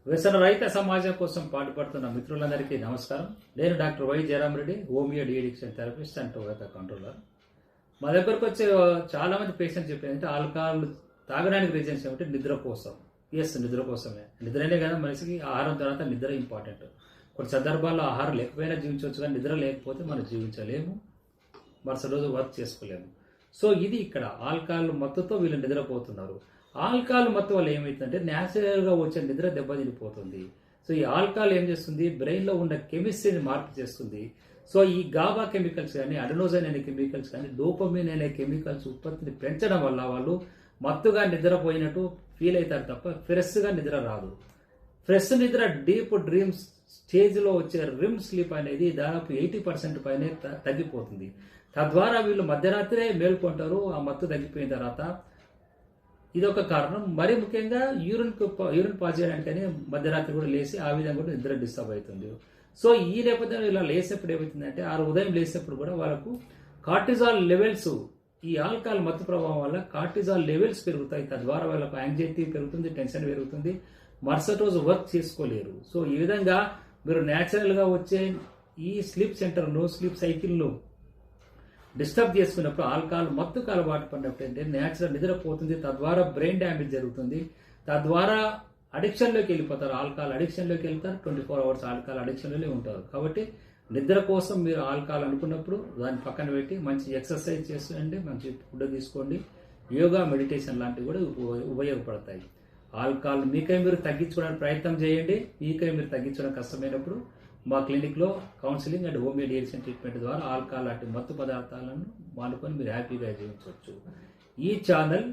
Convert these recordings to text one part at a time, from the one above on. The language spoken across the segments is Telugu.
వ్యసన రహిత సమాజం కోసం పాటుపడుతున్న మిత్రులందరికీ నమస్కారం. నేను doctor why Jayaram Reddy, homeo de-addiction therapist and tobacco controller. మా దగ్గరకు వచ్చే చాలా మంది పేషెంట్స్ చెప్పేది ఆల్కహాల్ తాగడానికి రీజన్స్ ఏమిటి? నిద్ర కోసం. నిద్ర కోసమే. నిద్రనే కదా మనిషికి. ఆహారం తర్వాత నిద్ర ఇంపార్టెంట్. కొన్ని సందర్భాల్లో ఆహారం లేకపోయినా జీవించవచ్చు, కానీ నిద్ర లేకపోతే మనం జీవించలేము, మరుసటి రోజు వర్క్ చేసుకోలేము. సో ఇది ఇక్కడ ఆల్కహాల్ మత్తుతో వీళ్ళు నిద్రపోతున్నారు. ఆల్కహాల్ మత్తు వల్ల ఏమవుతుందంటే న్యాచురల్గా వచ్చే నిద్ర దెబ్బతినిపోతుంది. సో ఈ ఆల్కహాల్ ఏం చేస్తుంది? బ్రెయిన్లో ఉన్న కెమిస్ట్రీని మార్పు చేస్తుంది. సో ఈ గాబా కెమికల్స్ కానీ, అడెనోజైన్ అనే కెమికల్స్ కానీ, డోపమిన్ అనే కెమికల్స్ ఉత్పత్తిని పెంచడం వల్ల వాళ్ళు మత్తుగా నిద్రపోయినట్టు ఫీల్ అవుతారు తప్ప ఫ్రెష్గా నిద్ర రాదు. ఫ్రెష్ నిద్ర డీప్ డ్రీమ్స్ స్టేజ్లో వచ్చే రిమ్ స్లీప్ అనేది దాదాపు 80% పైనే తగ్గిపోతుంది. తద్వారా వీళ్ళు మధ్యరాత్రే మేల్కొంటారు. ఆ మత్తు తగ్గిపోయిన తర్వాత ఇదొక కారణం. మరీ ముఖ్యంగా యూరిన్ పాస్ చేయడానికని మధ్యరాత్రి కూడా లేచి ఆ విధంగా కూడా నిద్ర డిస్టర్బ్ అవుతుంది. సో ఈ నేపథ్యంలో ఇలా లేసేప్పుడు ఏమవుతుందంటే ఉదయం లేసేప్పుడు కూడా వాళ్ళకు కార్టిజాల్ లెవెల్స్, ఈ ఆల్కహాల్ మత్తు ప్రభావం వల్ల కార్టిజాల్ లెవెల్స్ పెరుగుతాయి. తద్వారా వాళ్ళకు యాంగ్జైటీ పెరుగుతుంది, టెన్షన్ పెరుగుతుంది, మరుసటి రోజు వర్క్ చేసుకోలేరు. సో ఈ విధంగా మీరు న్యాచురల్గా వచ్చే ఈ స్లీప్ సెంటర్ను, స్లీప్ సైకిల్ను డిస్టర్బ్ చేసుకున్నప్పుడు, ఆల్కహాల్ మత్తుకు అలవాటు పడినప్పుడు అంటే న్యాచురల్ నిద్రపోతుంది. తద్వారా బ్రెయిన్ డ్యామేజ్ జరుగుతుంది. తద్వారా అడిక్షన్లోకి వెళ్ళిపోతారు. ఆల్కహాల్ అడిక్షన్లోకి వెళ్తారు. 24 hours ఆల్కహాల్ అడిక్షన్లోనే ఉంటారు. కాబట్టి నిద్ర కోసం మీరు ఆల్కహాల్ అనుకున్నప్పుడు దాన్ని పక్కన పెట్టి మంచి ఎక్సర్సైజ్ చేయండి, మంచి ఫుడ్ తీసుకోండి, యోగా, మెడిటేషన్ లాంటివి కూడా ఉపయోగపడతాయి. ఆల్కహాల్ మీకై మీరు తగ్గించుకోవడానికి ప్రయత్నం చేయండి. మీకై మీరు తగ్గించడం కష్టమైనప్పుడు మా క్లినిక్లో counselling and homeo de-addiction treatment ద్వారా ఆల్కహాల్ లాంటి మత్తు పదార్థాలను మానుకొని మీరు హ్యాపీగా జీవించవచ్చు. ఈ ఛానల్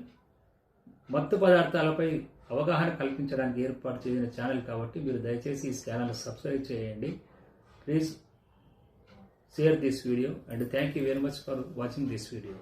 మత్తు పదార్థాలపై అవగాహన కల్పించడానికి ఏర్పాటు చేసిన ఛానల్ కాబట్టి మీరు దయచేసి ఈ ఛానల్ సబ్స్క్రైబ్ చేయండి. Please share this video and thank you very much for watching this video.